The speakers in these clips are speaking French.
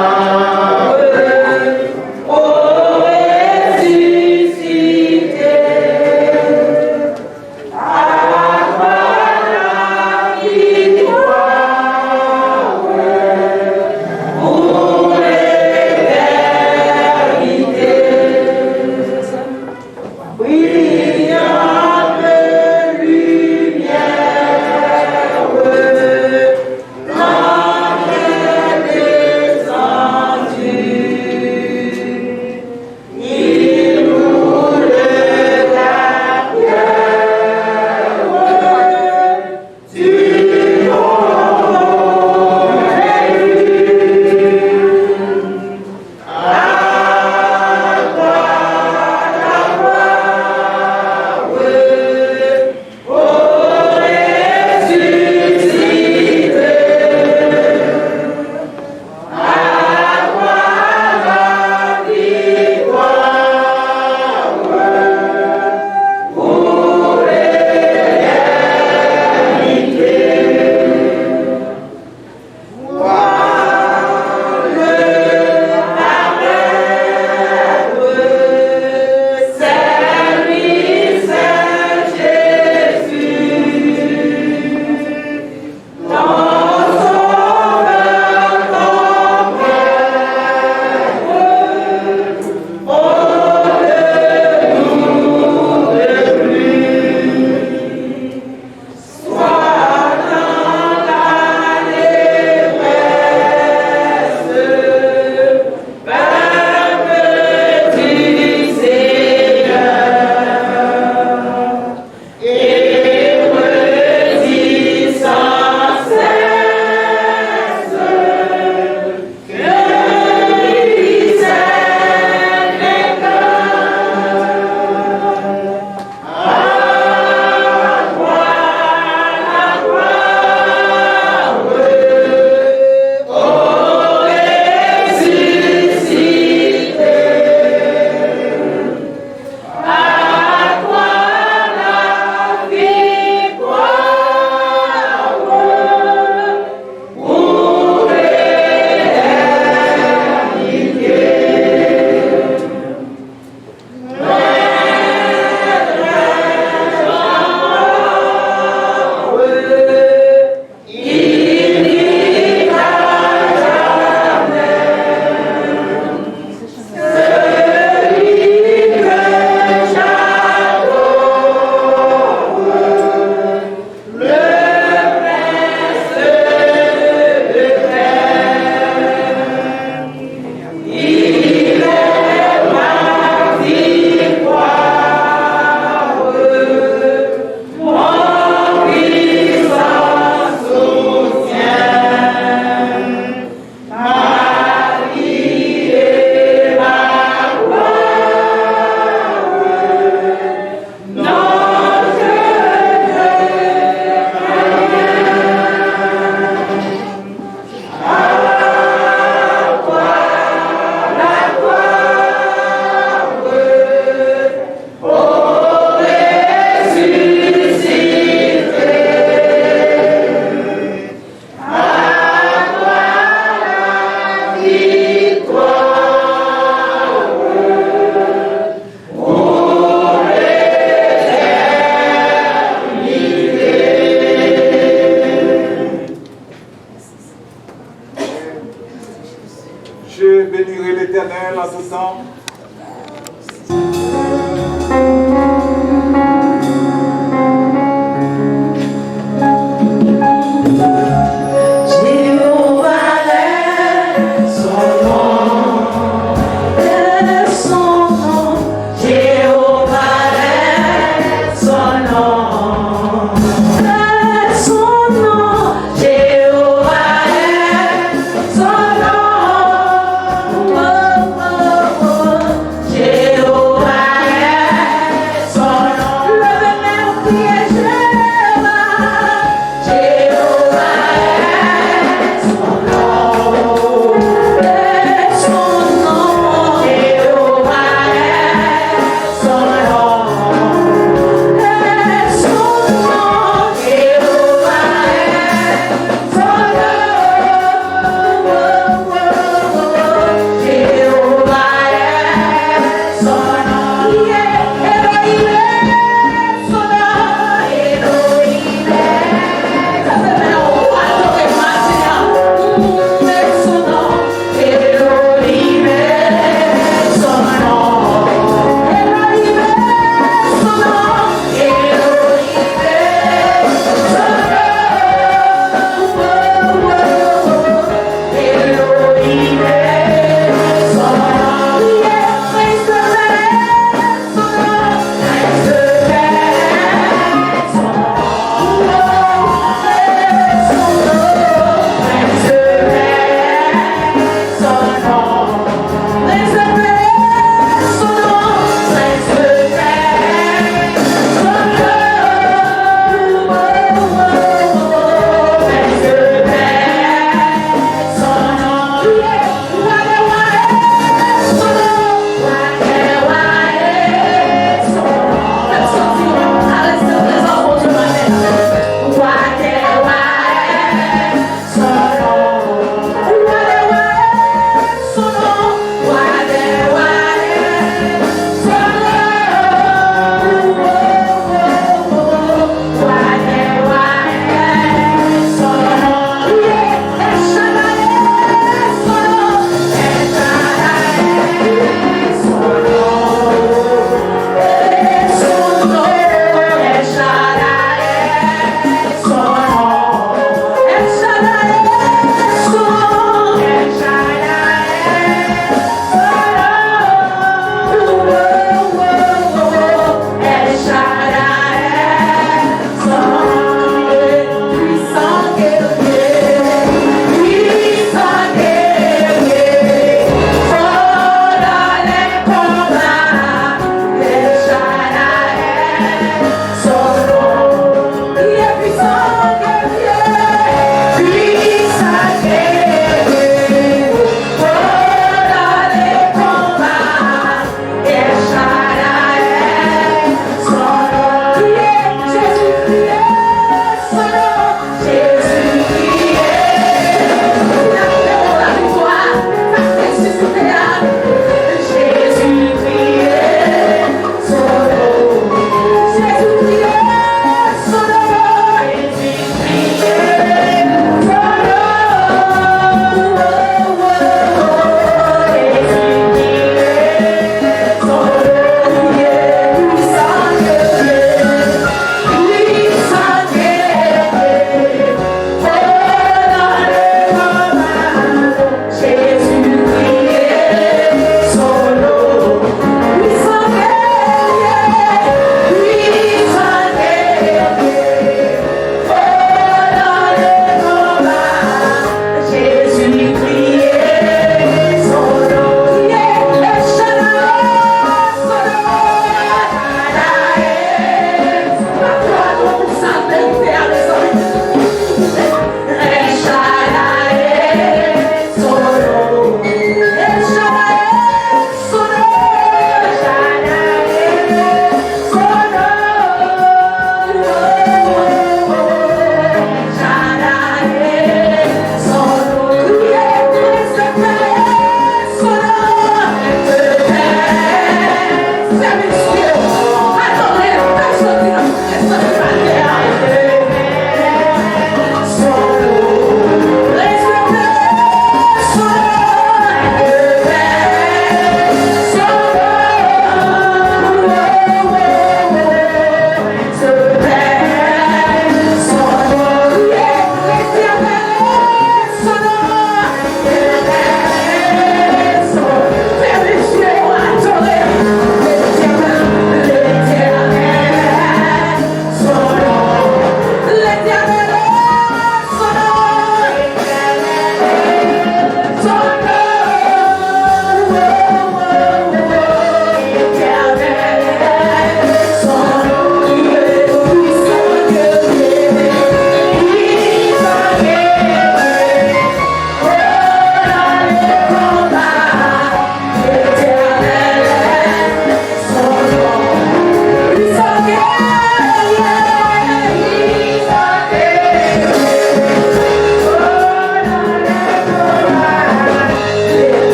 Descend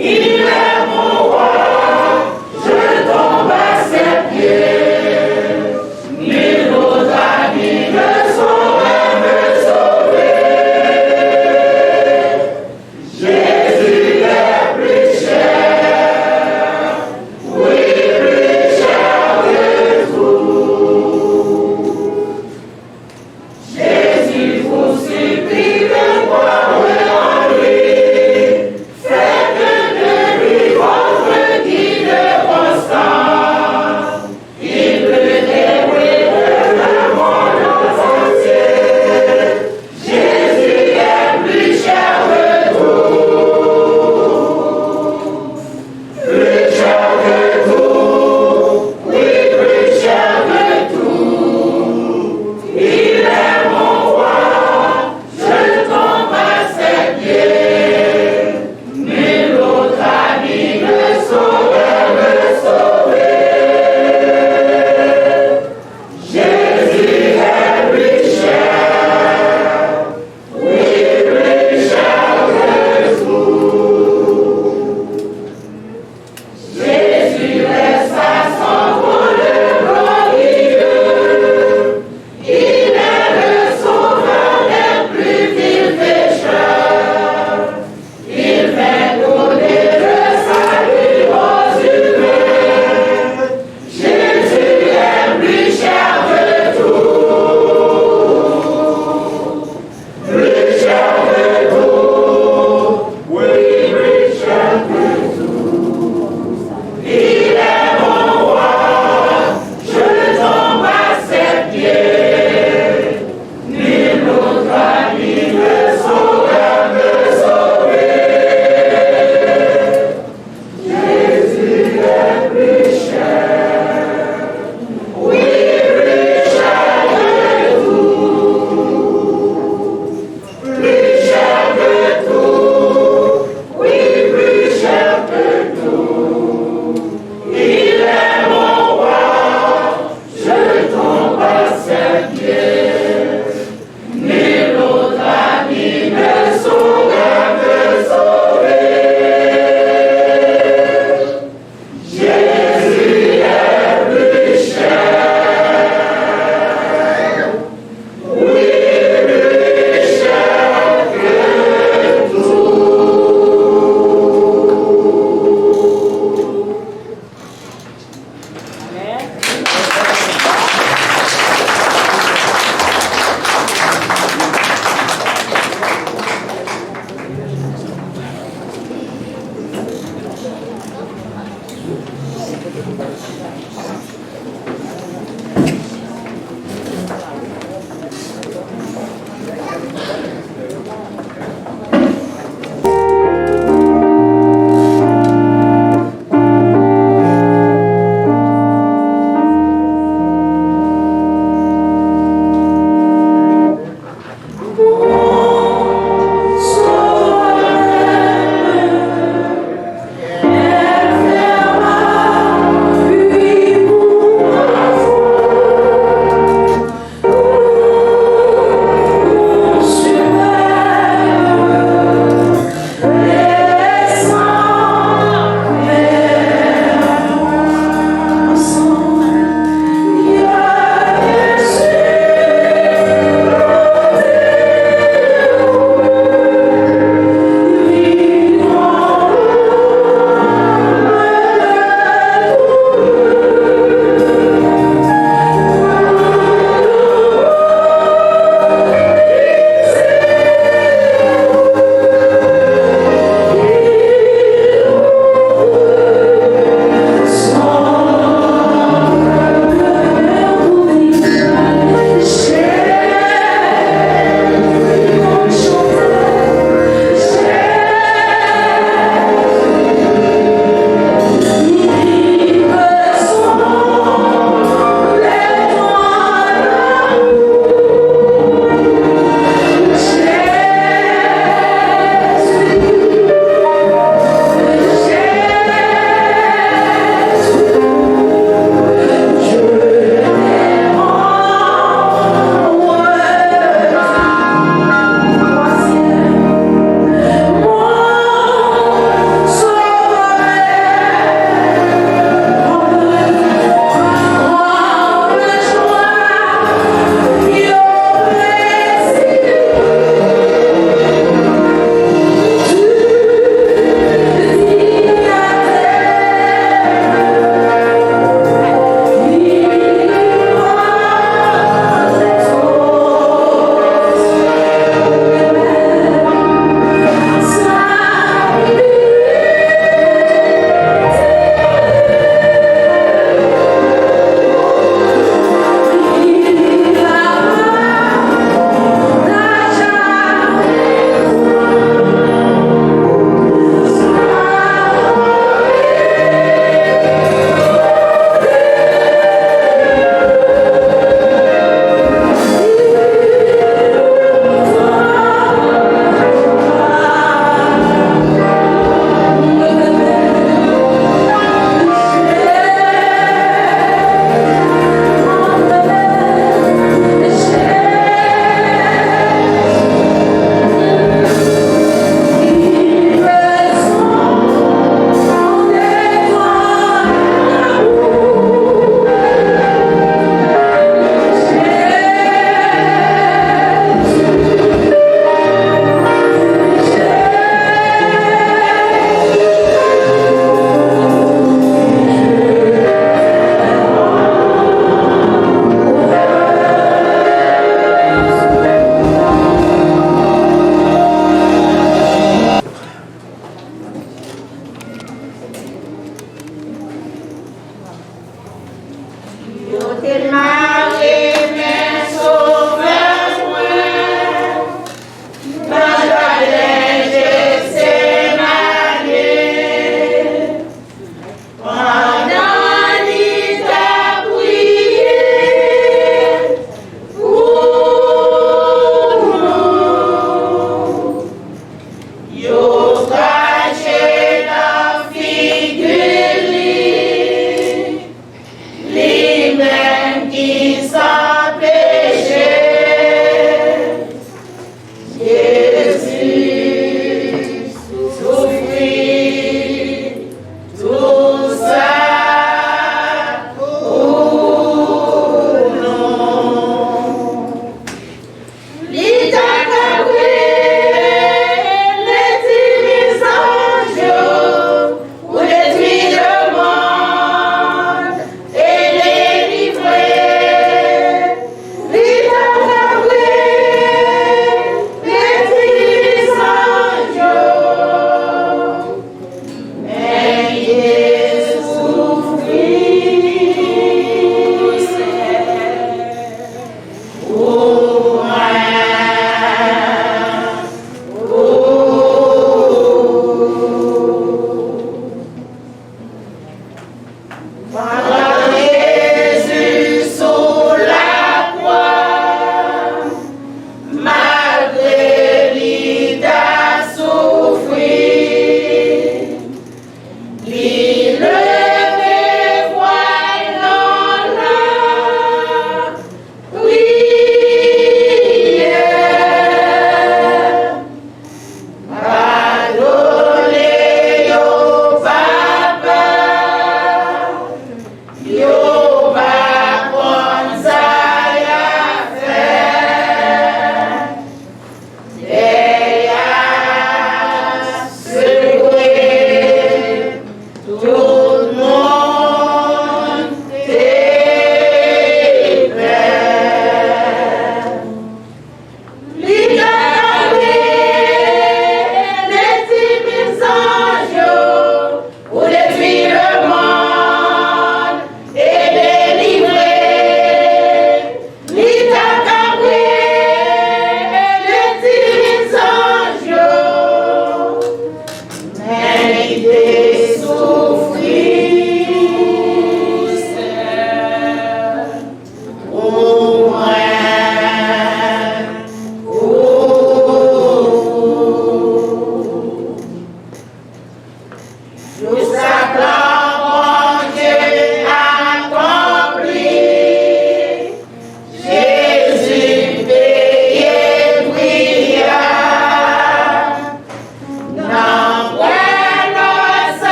Il est mon roi, je tombe Pour détruire le monde et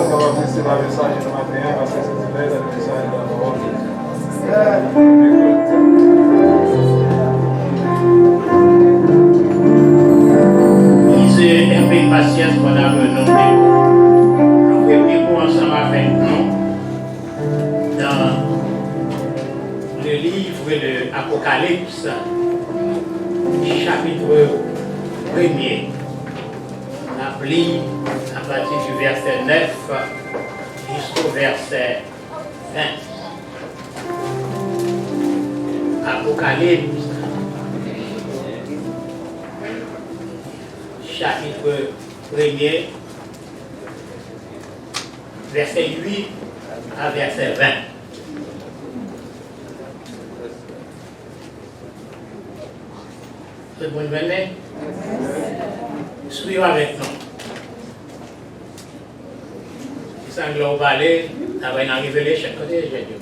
qu'on va laisser la message de matin parce que c'est le message de la parole. Lisez un peu de patience pendant le nom de nous pouvons ensemble avec nous dans le livre de l'Apocalypse, chapitre 1er. On a pris à partir du verset 9 jusqu'au verset 20. Apocalypse, chapitre 1er, verset 8 à verset 20. Tout le monde venez? Suivez avec nous. Si ça nous va aller, on va y arriver chaque côté, je vais dire.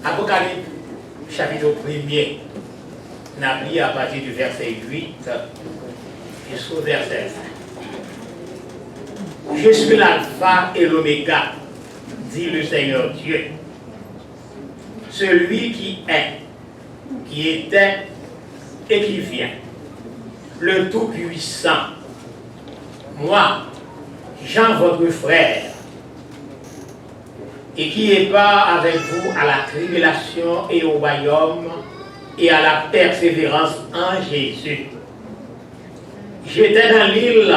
Apocalypse, chapitre 1er, on a pris à partir du verset 8 jusqu'au verset 20. Je suis l'alpha et l'oméga, dit le Seigneur Dieu, celui qui est, qui était et qui vient, le Tout-Puissant. Moi, Jean, votre frère, et qui est part avec vous à la tribulation et au royaume et à la persévérance en Jésus. J'étais dans l'île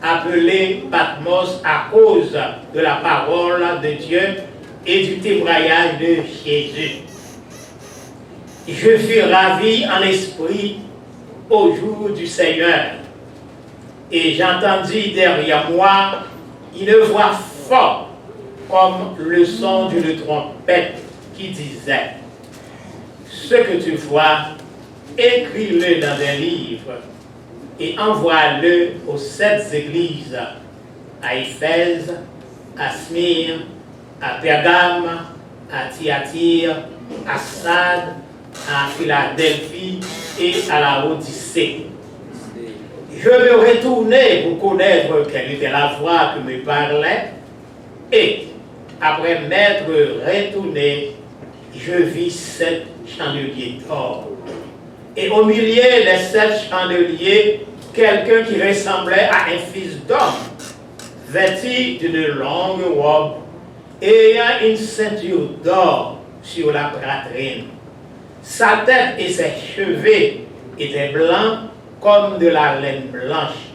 appelée Patmos à cause de la parole de Dieu et du témoignage de Jésus. Je fus ravi en esprit au jour du Seigneur, et j'entendis derrière moi une voix forte comme le son d'une trompette qui disait: ce que tu vois, écris-le dans un livre et envoie-le aux 7 églises, à Éphèse, à Smyrne, à Pergame, à Thyatire, à Sardes, à Philadelphie et à la Odyssée. Je me retournai pour connaître quelle était la voix qui me parlait, et après m'être retourné, je vis 7 chandeliers d'or. Et au milieu des 7 chandeliers, quelqu'un qui ressemblait à un fils d'homme, vêtu d'une longue robe, ayant une ceinture d'or sur la poitrine. Sa tête et ses cheveux étaient blancs comme de la laine blanche,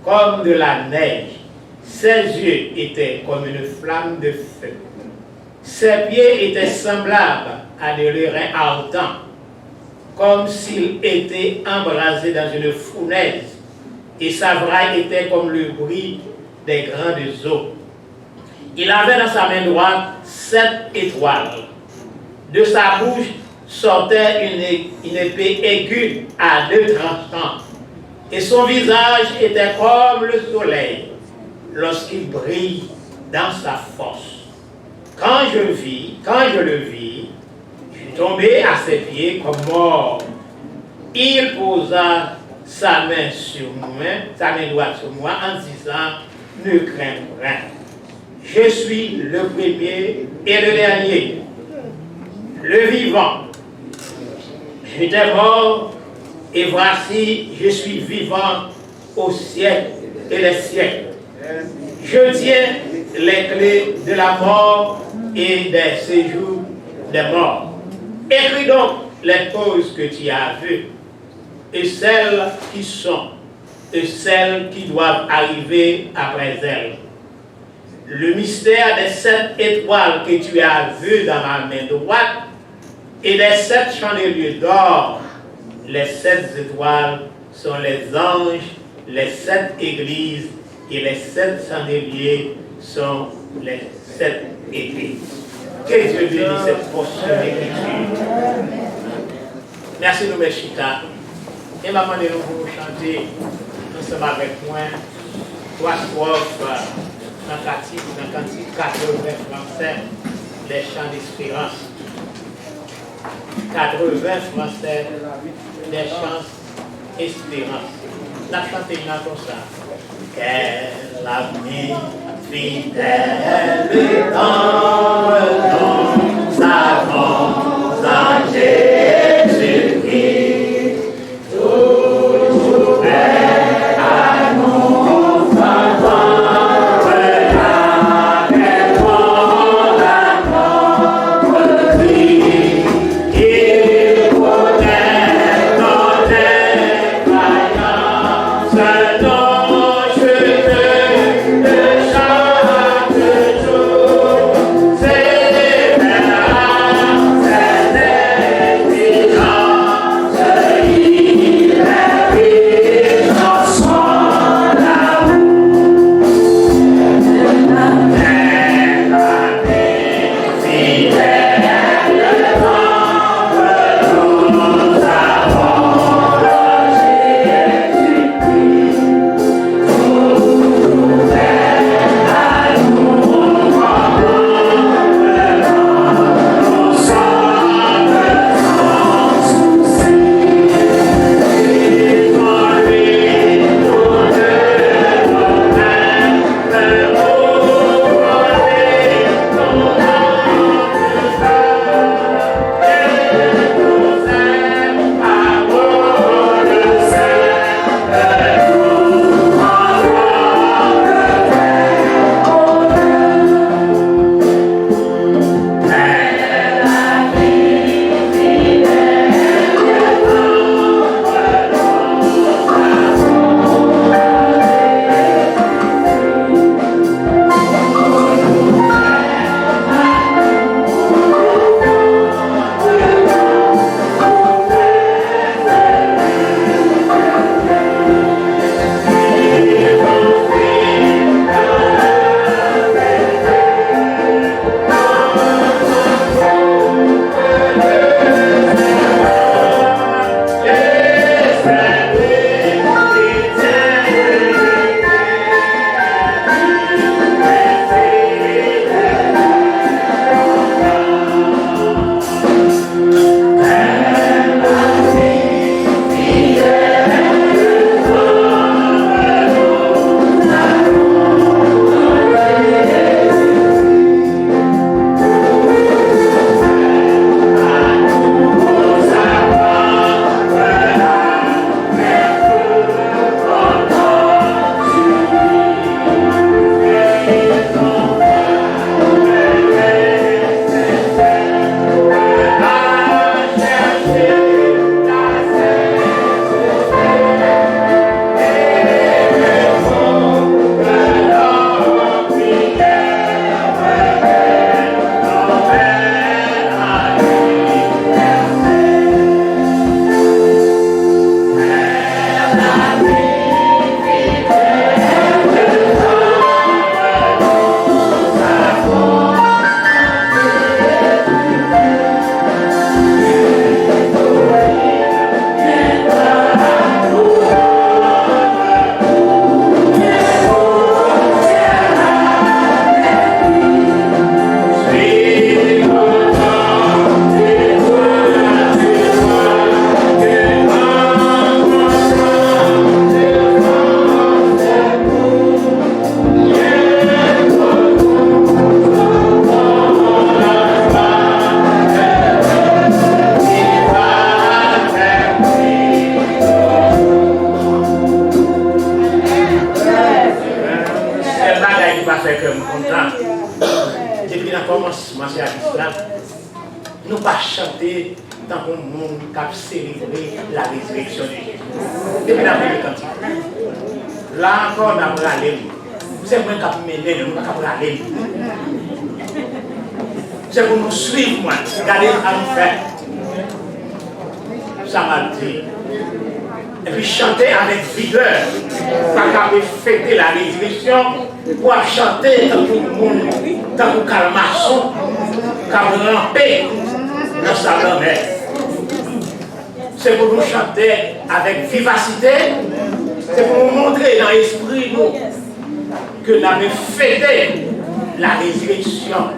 comme de la neige. Ses yeux étaient comme une flamme de feu. Ses pieds étaient semblables à des reins ardents, comme s'il était embrasé dans une fournaise, et sa braille était comme le bruit des grandes eaux. Il avait dans sa main droite 7 étoiles. De sa bouche sortait une épée aiguë à 2 tranchants, et son visage était comme le soleil lorsqu'il brille dans sa force. Quand je le vis, je suis tombé à ses pieds comme mort. Il posa sa main droite sur moi en disant: ne crains rien. Je suis le premier et le dernier, le vivant. J'étais mort, et voici, je suis vivant au siècle et les siècles. Je tiens les clés de la mort et des séjours des morts. Écris donc les choses que tu as vues, et celles qui sont, et celles qui doivent arriver après elles. Le mystère des 7 étoiles que tu as vues dans ma main droite, et des 7 chandeliers d'or. Les 7 étoiles sont les anges, les 7 églises, et les 7 chandeliers sont les 7 églises. Que Dieu bénisse cette portion d'écriture. Merci, nous, Meshita. Et maman, nous allons chanter ensemble avec moi 3 strophes dans le cantique 80 français, les chants d'espérance. 80 français, les chants espérance. La chanter comme ça. Quel ami fidèle dans le temps, savons en Jésus-Christ, toujours prêt à nous entendre la réponse à notre cri. Il connaît notre défaillance, dont je te chaque jour. C'est l'espérance, c'est l'existence, il est riche en son amour. Elle a été fidèle quand nous avons Depuis le commencement, c'est à l'islam. Nous ne pas chanter dans le monde qui a célébré la résurrection de Jésus. Depuis la première cantique. Là encore, nous avons râlé. C'est moi qui ai mené, nous avons râlé. C'est pour nous suivre, moi. Regardez à nous faire. Ça m'a dit. Et puis chanter avec vigueur. Pas qu'à fêter la résurrection. Pour chanter dans tout le monde, dans le calmaçon, comme ramper dans sa grand-mère. C'est pour nous chanter avec vivacité, c'est pour nous montrer dans l'esprit nous que nous avons fêté la résurrection.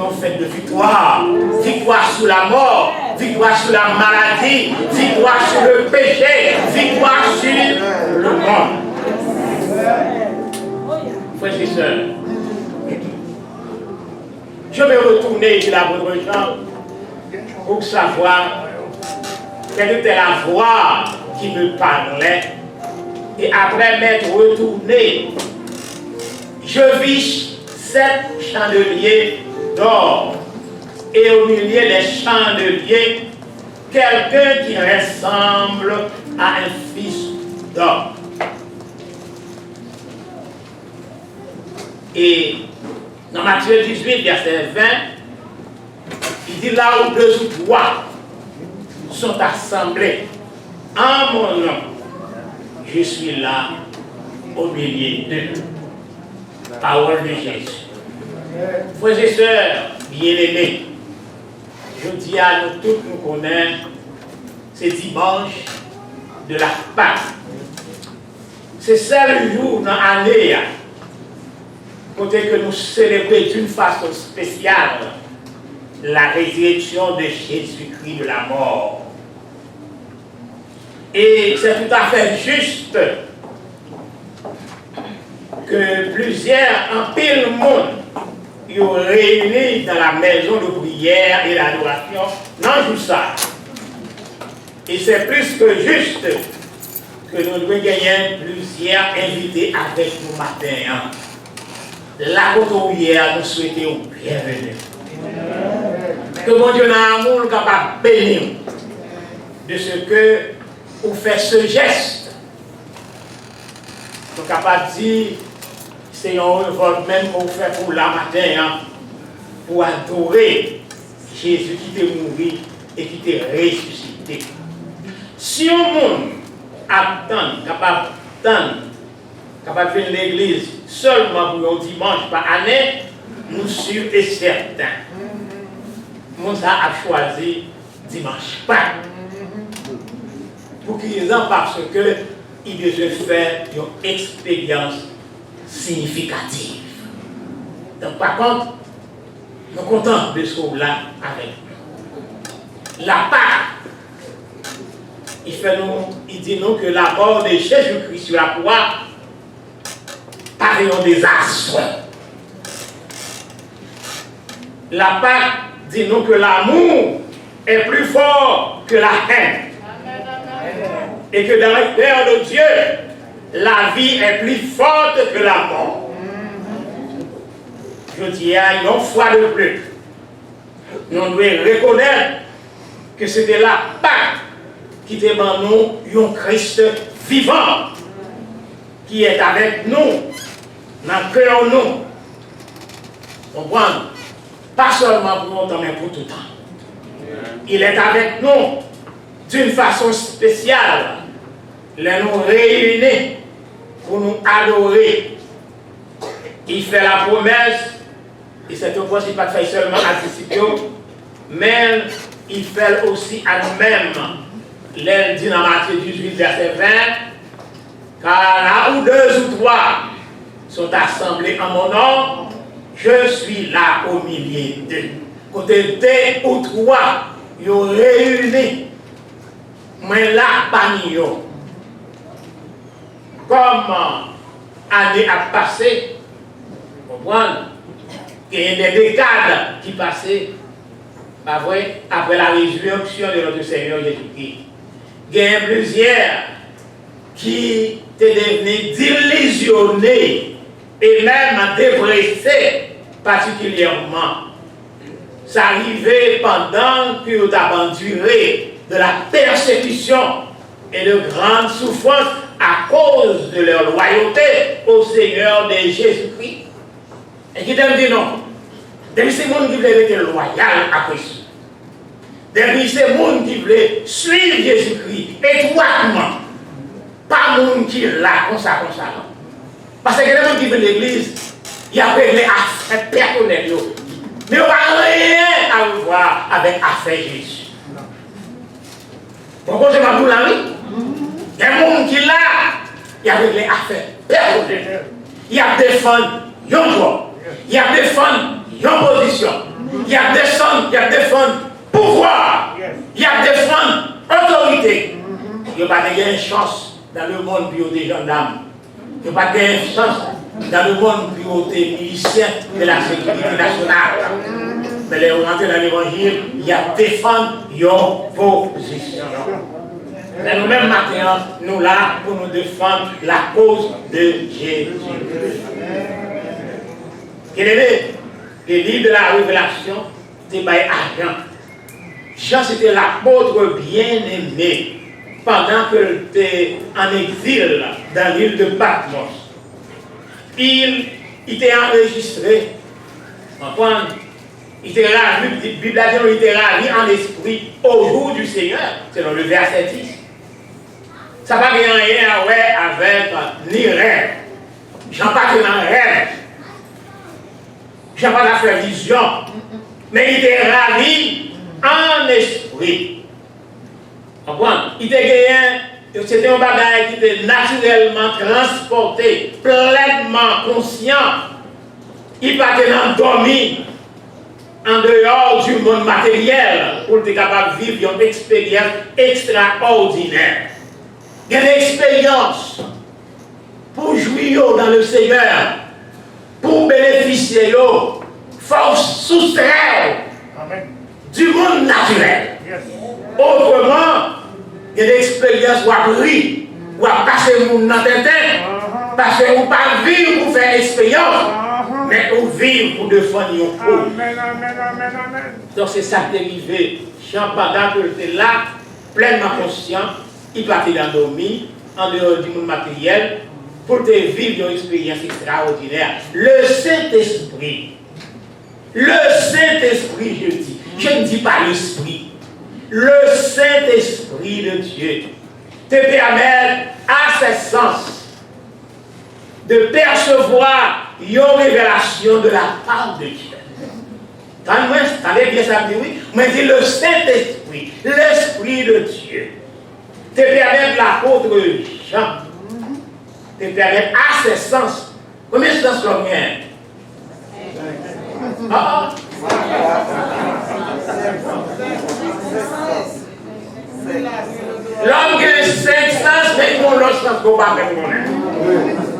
triomphait de victoire. Victoire sur la mort, victoire sur la maladie, victoire sur le péché, victoire sur le monde. Frères et sœurs, je vais retourner de la bonne Jean pour savoir quelle était la voix qui me parlait. Et après m'être retourné, je vis 7 chandeliers d'or. Et au milieu des chandeliers, quelqu'un qui ressemble à un fils d'homme. Et dans Matthieu 18, verset 20, il dit là où 2 ou 3 sont assemblés en mon nom, je suis là au milieu d'eux. Parole de Jésus. Frères et sœurs bien-aimés, je dis à nous tous, nous connaissons, c'est dimanche de la Pâque. C'est seul jour dans l'année, côté que nous célébrons d'une façon spéciale la résurrection de Jésus-Christ de la mort. Et c'est tout à fait juste que plusieurs, en pile monde, ils ont réunis dans la maison de prière et d'adoration dans tout ça. Et c'est plus que juste que nous devons gagner plusieurs invités avec nous matin. La couturière nous souhaitons bienvenue. Que mon Dieu n'a amour capable de bénir de ce que vous faites ce geste. Nous sommes capables de dire, c'est un revolt même qu'on fait pour la matin, pour adorer Jésus qui t'est mort et qui t'est ressuscité. Si un monde attend, capable de venir à l'église seulement pour un dimanche par année, nous sommes et certains. Nous avons choisi dimanche pas. Pour qu'ils en parce qu'ils doivent faire une expérience significative. Donc par contre, nous sommes contents de ce là avec nous. La Pâque, il dit nous que la mort de Jésus-Christ sur la croix paraît un désastre. La Pâque dit nous que l'amour est plus fort que la haine. Et que dans le cœur de Dieu, la vie est plus forte que la mort. Je dis une fois de plus, nous devons reconnaître que c'était la Pâque qui demande nous un Christ vivant qui est avec nous, dans le cœur de nous. Comprenez? Pas seulement pour longtemps, mais pour tout le temps. Il est avec nous d'une façon spéciale. Les nous réunit pour nous adorer. Il fait la promesse, et c'est un point qui ne pas fait seulement à disciples, mais il fait aussi à nous-mêmes. L'elle dit dans Matthieu 18, verset 20, car là où 2 ou 3 sont assemblés en mon nom, je suis là au milieu d'eux. Côté 2 ou 3, ils ont réuni. Mais là, parmi eux, comme l'année a passé, vous comprenez, il y a des décades qui passaient, pas vrai, après la résurrection de notre Seigneur Jésus-Christ. Il y a plusieurs qui étaient devenus délusionnés et même dépressés particulièrement. Ça arrivait pendant que nous avons enduré de la persécution et de grandes souffrances à cause de leur loyauté au Seigneur de Jésus-Christ. Et qui t'aime dit non. Depuis ces gens qui voulaient être loyal à Christ. Depuis ces gens qui voulaient suivre Jésus-Christ étroitement. Pas les gens qui là comme ça. Parce que les gens qui viennent à l'église, il y a les affaires personnelles. Mais on n'a rien à voir avec l'affaire Jésus. Pourquoi je m'appelle là? Il y a des gens qui là, il y a les affaires personnelles. Il y a défendre un droit. Il y a défendre une position. Il y a défendre pouvoir. Il y a défendre autorité. Il n'y a pas de chance dans le monde pour des gendarmes. Il n'y a pas de chance dans le monde pour des miliciens de la sécurité nationale. Mais les rentrées dans l'évangile, il y a défendre your position. Mais nous-mêmes maintenant, nous là pour nous défendre la cause de Jésus. Le livre de la Révélation, c'était par Jean. Jean, c'était l'apôtre bien-aimé pendant qu'il était en exil dans l'île de Patmos. Il était enregistré. Antoine, il était ravi, la Bible a dit qu'il était ravi en esprit au jour du Seigneur, selon le verset 10. Ça n'a pas rien à voir avec ni rêve. Jean pas que dans rêve. Jean pas la faire vision. Mais il était ravi en esprit. Il était c'était un bagage qui était naturellement transporté, pleinement conscient. Il partait endormi en dehors du monde matériel pour être capable de vivre une expérience extraordinaire. Il y a une expérience pour jouir dans le Seigneur, pour bénéficier, il faut soustraire du monde naturel. Autrement, il y a des expériences où on rit, où on passe le monde dans la tête, parce qu'on ne pas vivre pour faire expérience, mais on vit pour défendre une cause. Donc c'est ça qui est arrivé. Jean Padat était là, pleinement conscient, il partait endormi, en dehors du monde matériel, pour te vivre une expérience extraordinaire. Le Saint-Esprit, je dis, je ne dis pas l'Esprit. Le Saint-Esprit de Dieu te permet à ses sens de percevoir une révélation de la part de Dieu. T'avez bien ça dit oui? Mais dit le Saint-Esprit, l'Esprit de Dieu, te permet l'apôtre Jean, te permet à ses sens. Combien de sens l'homme a? L'homme qui a 5 sens, mais il n'a l'autre sens qu'on va faire.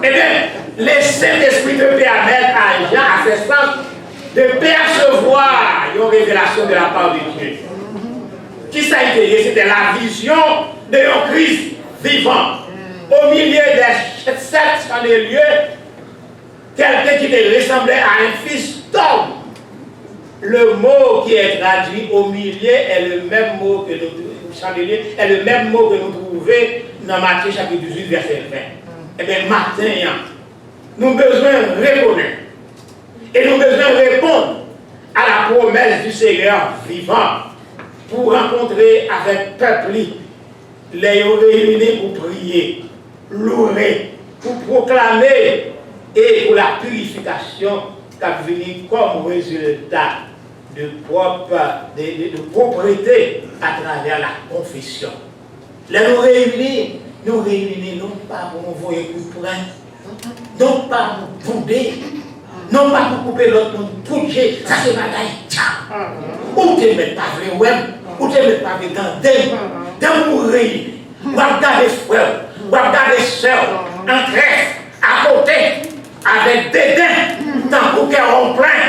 Eh bien, le Saint-Esprit te permet à Jean, à ses sens, de percevoir une révélation de la part de Dieu. Qui ça a été? C'était la vision de Christ vivant. Au milieu des 700 lieux, quelqu'un qui ressemblait à un fils d'homme. Le mot qui est traduit au milieu est le même mot que nous trouvons dans Matthieu chapitre 18, verset 20. Eh bien, maintenant, nous avons besoin de reconnaître et nous avons besoin de répondre à la promesse du Seigneur vivant pour rencontrer avec peuple les réunis pour prier, louer, pour proclamer et pour la purification qui a venu comme résultat de propreté à travers la confession. Là, nous réunis non pas pour envoyer un coup de poing, non pas pour bouder, non pas pour couper l'autre, pour bouger, ça c'est bagaille. Ou te mettre pas vrai web, ou te mettre pas vrai dans mourir, ou regarder frère, ou regarder soeur, en trèfle, à côté, avec dédain, tant pour qu'elle en plein,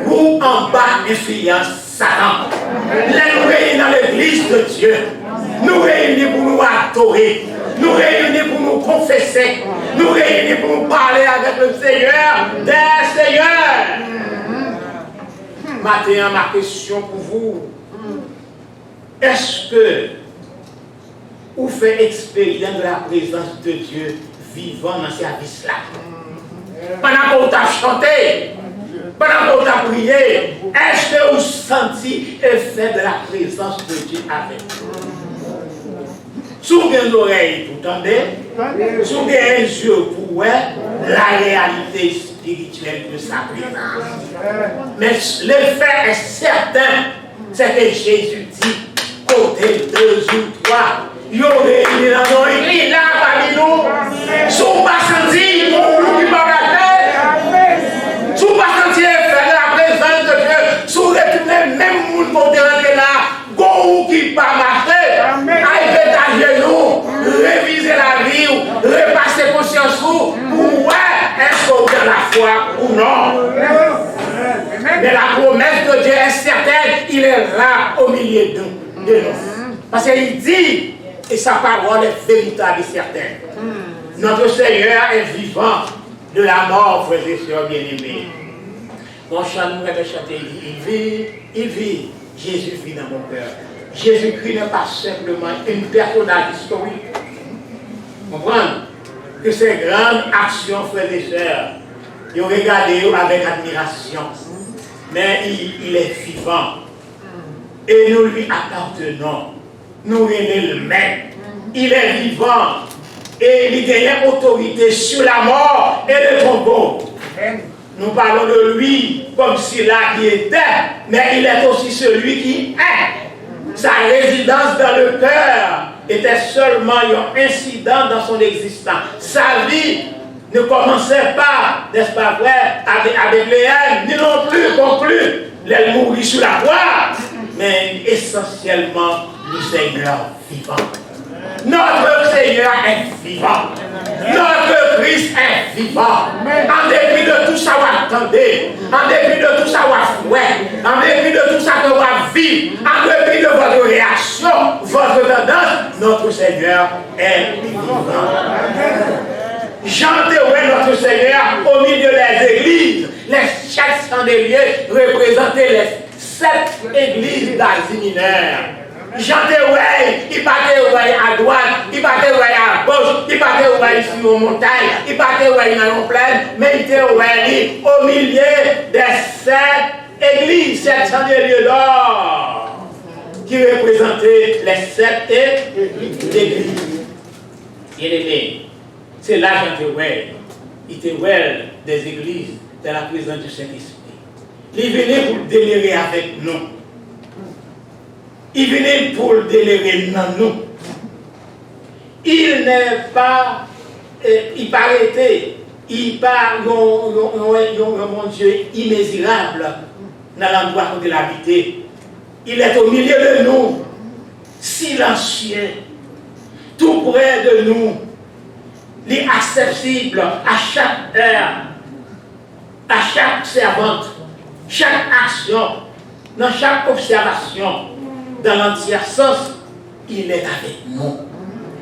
ou en bas influence Satan. Là, nous réunis dans l'église de Dieu, nous réunis pour nous adorer, nous réunis pour nous confesser, nous réunis pour nous parler avec le Seigneur des Seigneurs. Maintenant, ma question pour vous, est-ce que vous faites expérience de la présence de Dieu vivant dans ce service-là? Pendant qu'on t'a chanté, pendant qu'on t'a prié, est-ce que vous sentez l'effet de la présence de Dieu avec vous? Sous les oreilles, vous entendez? Sous les yeux, vous voyez la réalité spirituelle de sa présence. Mais l'effet est certain, c'est que Jésus dit, côté 2 ou 3, il y aurait une là parmi nous, sous pas senti, sous pas senti l'effet de la présence de Dieu, sous croire ou non. Mais la promesse de Dieu est certaine, il est là au milieu de nous. Parce qu'il dit, et sa parole est véritable et certaine. Notre Seigneur est vivant de la mort, frères et sœurs bien-aimés. Mon chant, nous allons chanter, il vit, Jésus vit dans mon cœur. Jésus-Christ n'est pas simplement une personnage historique. Vous comprenez? Que ces grandes actions, frères et sœurs, ils ont regardé avec admiration. Mais il est vivant. Et nous lui appartenons. Nous le même. Il est vivant. Et il gagne autorité sur la mort et le tombeau. Nous parlons de lui comme s'il qui était, mais il est aussi celui qui est. Sa résidence dans le cœur était seulement un incident dans son existence. Sa vie ne commençait pas, n'est-ce pas vrai, avec les haines, ni non plus conclut, elle mourit sur la croix, mais essentiellement le Seigneur vivant. Notre Seigneur est vivant. Notre Christ est vivant. En dépit de tout ça, vous attendez. En dépit de tout ça, vous fouet. En dépit de tout ça, que vous vivez. En dépit de votre réaction, votre tendance, notre Seigneur est vivant. Chantez notre Seigneur au milieu des églises. Les 7 chandeliers représentaient les 7 églises d'Asie mineure. Chantez il partait à droite, il partait à gauche, il partait sur aux montagnes, il partait dans la plaine, mais il était au milieu des 7 églises, 7 chandeliers d'or, qui représentaient les 7 églises. Bien-aimés, c'est là il était des églises de la présence du Saint-Esprit. Il venait pour délirer avec nous. Il venait pour le délérer dans nous. Il n'est pas, il paraît, il pas mon Dieu immesurable dans l'endroit où il habite. Il est au milieu de nous, silencieux, tout près de nous, il est accessible à chaque heure, à chaque servante, chaque action, dans chaque observation. Dans l'entier sens, il est avec nous.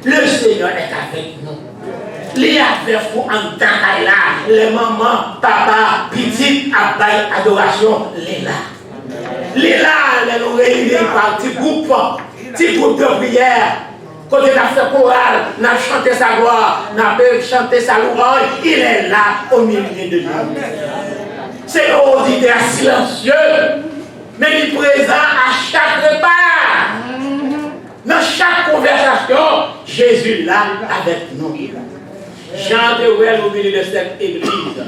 Le Seigneur est avec nous. Il est avec vous en temps là. Les mamans, papa, petite, adoration, il est là. Il est là, il nous réunit par petit groupe de prière. Quand on a fait chorale, on a chanté sa gloire, on a chanté sa louange, il est là au milieu de nous. C'est un auditeur silencieux. Mais il est présent à chaque repas. Dans chaque conversation, Jésus est là avec nous. Jean était au milieu de cette église.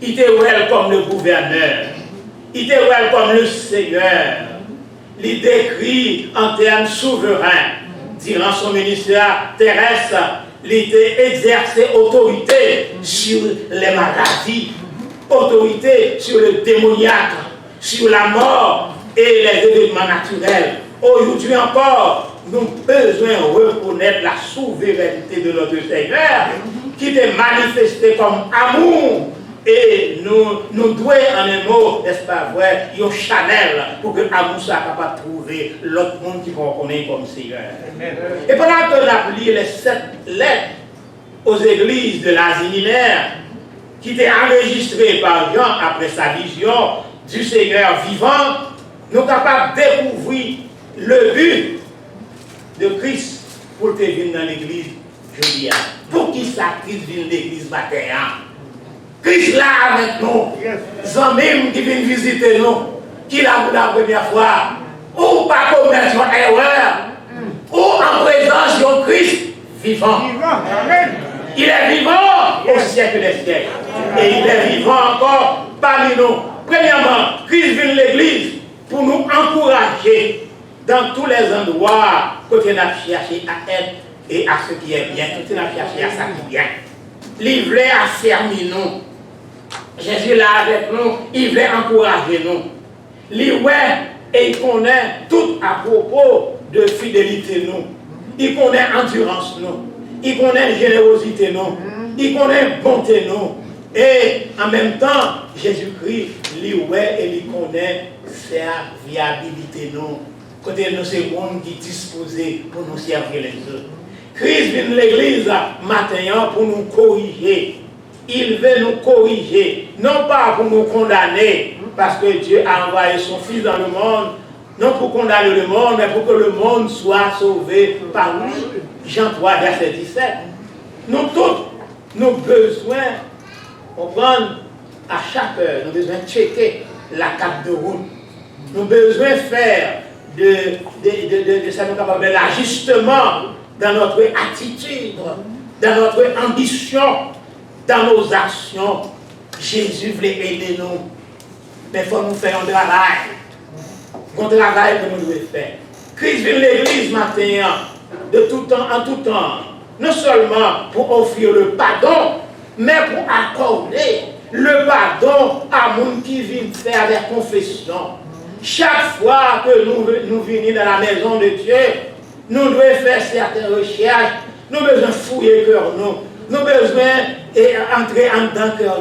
Il était comme le gouverneur. Il était comme le Seigneur. Il décrit en termes souverains. Durant son ministère terrestre, il était exercé autorité sur les maladies, autorité sur le démoniaque, sur la mort et les événements naturels. Aujourd'hui encore, nous avons besoin de reconnaître la souveraineté de notre Seigneur qui est manifesté comme amour. Et nous devons, en un mot, n'est-ce pas vrai, un channel pour que l'amour soit capable de trouver l'autre monde qui va reconnaître comme Seigneur. Et pendant que nous avons lu les 7 lettres aux églises de l'Asie mineure, qui étaient enregistrées par Jean après sa vision du Seigneur vivant, nous sommes capables de découvrir le but de Christ pour te venir dans l'église aujourd'hui. Pour qui ça Christ vient dans l'église bataillante? Christ là avec nous, Zambim qui vient visiter nous, qui l'a pour la première fois, ou pas commettre une erreur, ou en présence de Christ vivant. Il est vivant au siècle des siècles. Et il est vivant encore parmi nous. Premièrement, Christ vient de l'église pour nous encourager dans tous les endroits que nous avons cherché à être et à ce qui est bien. Que nous avons cherché à ça qui est bien. Il voulait affermir nous. Jésus est là avec nous. Il veut encourager nous. Il voit et il connaît tout à propos de fidélité nous. Il connaît endurance nous. Il connaît générosité nous. Il connaît bonté nous. Et en même temps, Jésus-Christ, lui, ouais, et lui connaît sa viabilité, non. Côté nous, c'est le monde qui est disposé pour nous servir les autres. Christ vient de l'église matin pour nous corriger. Il veut nous corriger, non pas pour nous condamner, parce que Dieu a envoyé son Fils dans le monde, non pour condamner le monde, mais pour que le monde soit sauvé par lui. Jean 3, verset 17. Nous tous, nous besoin, on prend à chaque heure, nous besoin de checker la carte de route. Nous besoin de faire de l'ajustement dans notre attitude, dans notre ambition, dans nos actions. Jésus voulait aider nous. Mais il faut nous faire un travail. Un travail que nous devons faire. Christ vient l'église matin, de tout temps en tout temps. Non seulement pour offrir le pardon, mais pour accorder le pardon à monde qui vient faire des confessions. Chaque fois que nous venons dans la maison de Dieu, nous devons faire certaines recherches, nous devons fouiller le cœur, nous devons entrer en dedans le cœur,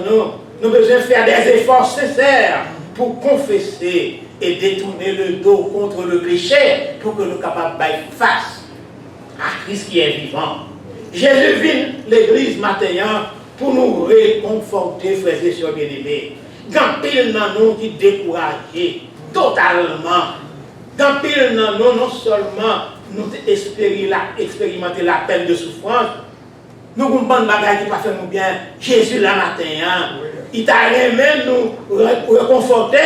nous devons faire des efforts sincères pour confesser et détourner le dos contre le péché pour que nous soyons capables de faire face à Christ qui est vivant. Jésus vient l'église matin pour nous réconforter, frères et sœurs bien-aimés. Quand pile dans nous qui découragés totalement, quand pile dans nous non seulement nous expérimenter la peine de souffrance, nous avons une bonne bagaille qui va faire nous bien. Jésus la matin, il t'a aimé nous réconforter,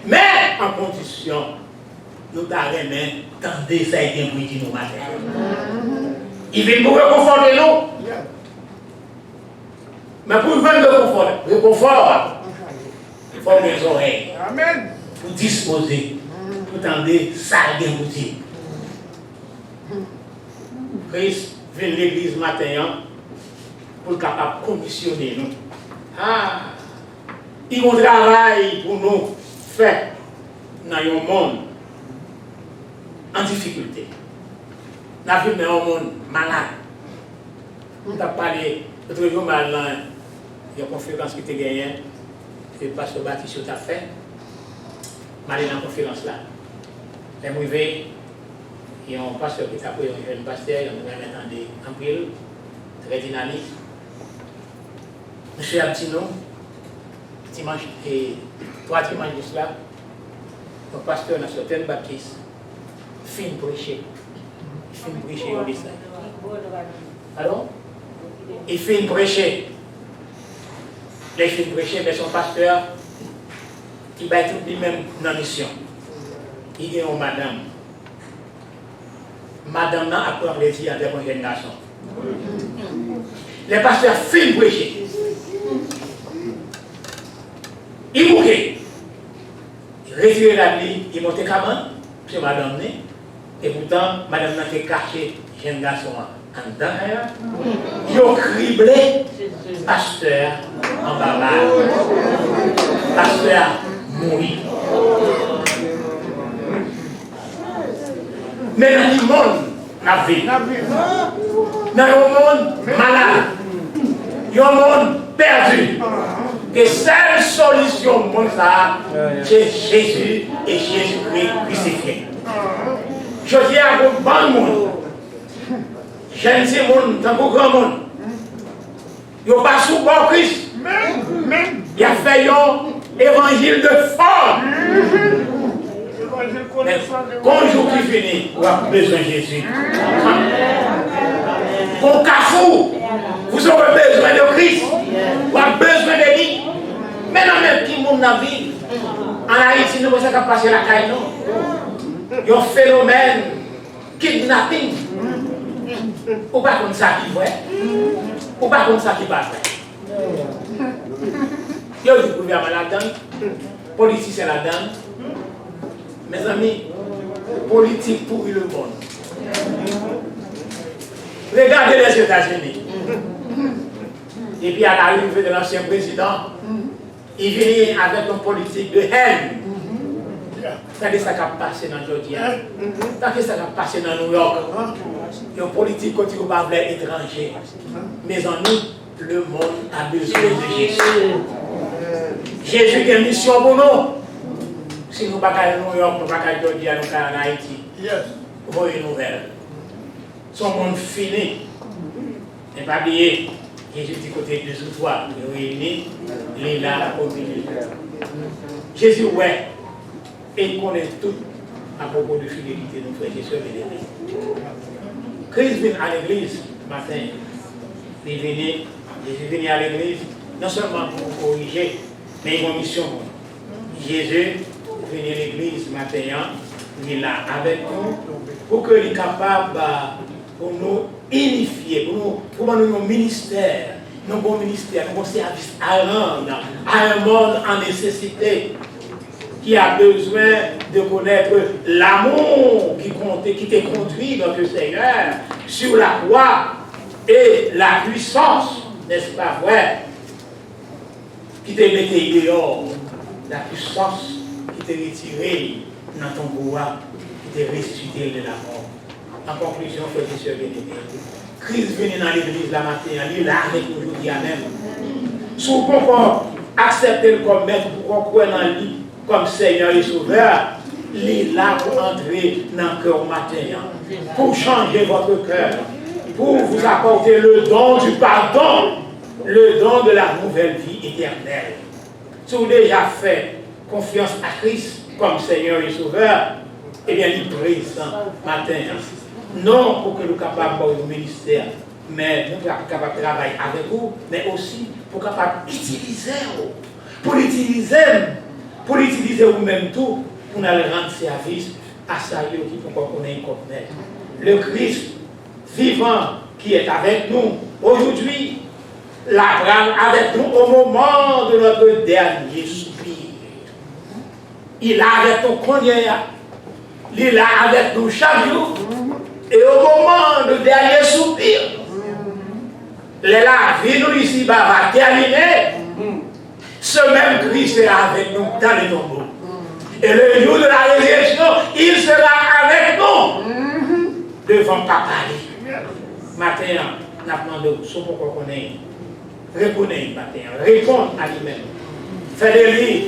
mais en condition, nous t'a aimé tendez ça et bien bruit nous matin. Il vient nous réconforter nous. Mais pour venir le réconfort, il faut mes oreilles. Amen. Pour disposer, pour tendre ça et bien bruit. Christ vient l'église matin pour capable de commissionner nous. Il y a un travail pour nous faire dans un monde en difficulté. Nous vivons dans un monde malade. Nous avons parlé, l'autre jour, il y a une conférence qui était gagnée, le pasteur Baptiste a fait. Je suis allé dans la conférence là. Je suis arrivé, il y a un pasteur qui est appelé, un jeune pasteur, il y a un pile, très dynamique. Monsieur Abtino, dimanche et 3 dimanches de cela, le pasteur dans certaines baptistes, fin prêcher. Il fin prêcher au message. Alors, il fin prêcher. Les fin prêcher, mais son pasteur, qui va tout lui-même dans la mission. Il y a une madame. Madame n'a pas plaisir avec un jeune garçon. Les pasteurs fin prêcher. Il bouquait. Il retirait la vie, il montait comment? C'est madame né. Et pourtant, madame n'a fait cacher jeune garçon en dedans. Il a criblé pasteur en barbare. Pasteur mourit. Mais dans le monde, la vie. Dans le monde malade. Dans le monde perdu. Que seule solution pour ça, c'est Jésus et Jésus-Christ crucifié. Je dis à vous, bon monde, je ne sais pas, tant que grand monde, il n'y a pas sous bon Christ. Il a fait un évangile de force. Mais quand le jour qui finit, vous avez besoin de Jésus. Pour Carrefour, vous aurez besoin de Christ. Vous avez besoin de lui. Maintenant, même qui monde dans la vie, en Haïti, nous ne pouvons pas passer la caille, non. Il y a un phénomène kidnapping. Ou pas comme ça qui fait. Ou pas comme ça qui va faire. Il y a du gouvernement là-dedans, politicien là-dedans. Mes amis, politique pourrit le monde. Regardez les États-Unis. Et puis à l'arrivée de l'ancien président, il vient avec une politique de haine. Regardez ce qui a passé dans Georgia. Regardez ce qui a passé dans New York. Il y a une politique qui ne va pas étranger. Mais en nous, le monde a besoin de Jésus. Jésus a une mission pour nous. Si nous ne sommes pas à New York, nous ne sommes pas à Georgia, nous sommes en Haïti. Voyez une nouvelle. Son monde fini. Et pas oublier, Jésus dit côté deux ou trois, nous réunis, il est là au milieu. Jésus, ouais, et il connaît tout à propos de fidélité, nous frères et sœurs bien-aimés. Christ vient à l'église ce matin. Il vient, Jésus vient à l'église, non seulement pour corriger, mais il a une mission. Jésus vient à l'église ce matin, il est là avec nous, pour qu'il soit capable pour nous unifier, pour nous ministère, nos bons ministères, nos bons services à rendre à un monde en nécessité qui a besoin de connaître l'amour qui t'est conduit dans le Seigneur sur la croix et la puissance, n'est-ce pas vrai, qui t'a mis dehors, la puissance qui t'a retiré dans ton pouvoir, qui t'a ressuscité de la mort. En conclusion, frères et sœurs bien-aimés, Christ vient dans l'église la matin, il est là avec nous aujourd'hui même. Si vous acceptez comme maître, pour qu'on croit dans lui comme Seigneur et Sauveur, il est là pour entrer dans le cœur matin, pour changer votre cœur, pour vous apporter le don du pardon, le don de la nouvelle vie éternelle. Si vous avez déjà fait confiance à Christ comme Seigneur et Sauveur, eh bien, il est présent matin. Non pour que nous soyons capables de ministère, mais nous soyons capables de travailler avec vous, mais aussi pour capables d'utiliser, pour l'utiliser vous-même tout, pour nous rendre service à ça qui pour qu'on ait connaître. Le Christ vivant qui est avec nous aujourd'hui, l'Abraham avec nous au moment de notre dernier soupir. Il est avec nous combien? Il est là avec nous chaque jour. Et au moment du dernier soupir, la vie nous ici va terminer. Ce même Christ est avec nous dans les tombeaux. Et le jour de la résurrection, il sera avec nous devant Papa. Matin, nous demandons ce pourquoi on est. Reconnaissez matin, répondre à lui-même. Faites-le lui.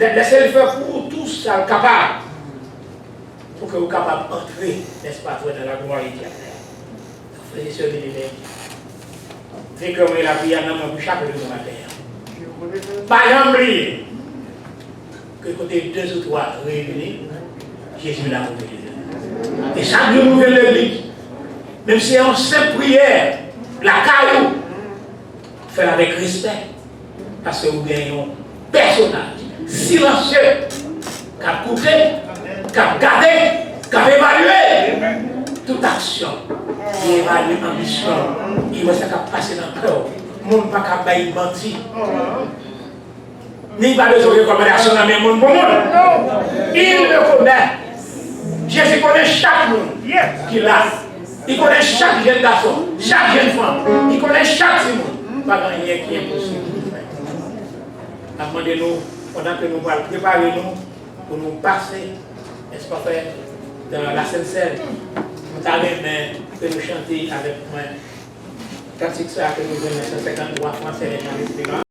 Laissez-le faire pour tout ça capable. Pour que vous soyez capable d'entrer, n'est-ce pas, dans la gloire éternelle. Frères et sœurs bien-aimés, c'est comme la prière dans mon chaque jour de matin. Par exemple, que côté deux ou trois réunis, Jésus l'a ouvert. Et chaque jour, nous venons de l'église. Même si on simple prière, la caillou, fait avec respect. Parce que vous gagnez un personnage silencieux, qui a coupé, qui a gardé, qui a évalué toute action. Il évalue l'ambition. Il va se passer dans le cœur. Le monde ne va pas mentir. Ni pas besoin de recommandation dans le monde pour le monde. Il le connaît. Jésus connaît chaque monde qu'il a. Il connaît chaque jeune garçon, chaque jeune femme. Il connaît chaque monde. Pas rien qui est possible. Demandez-nous, pendant que nous allons préparer nous pour nous passer, n'est-ce pas, frère, dans la Sainte-Seine, nous allons que nous chanter avec moi. Cantique ça que nous donnons 153 français et en espérant.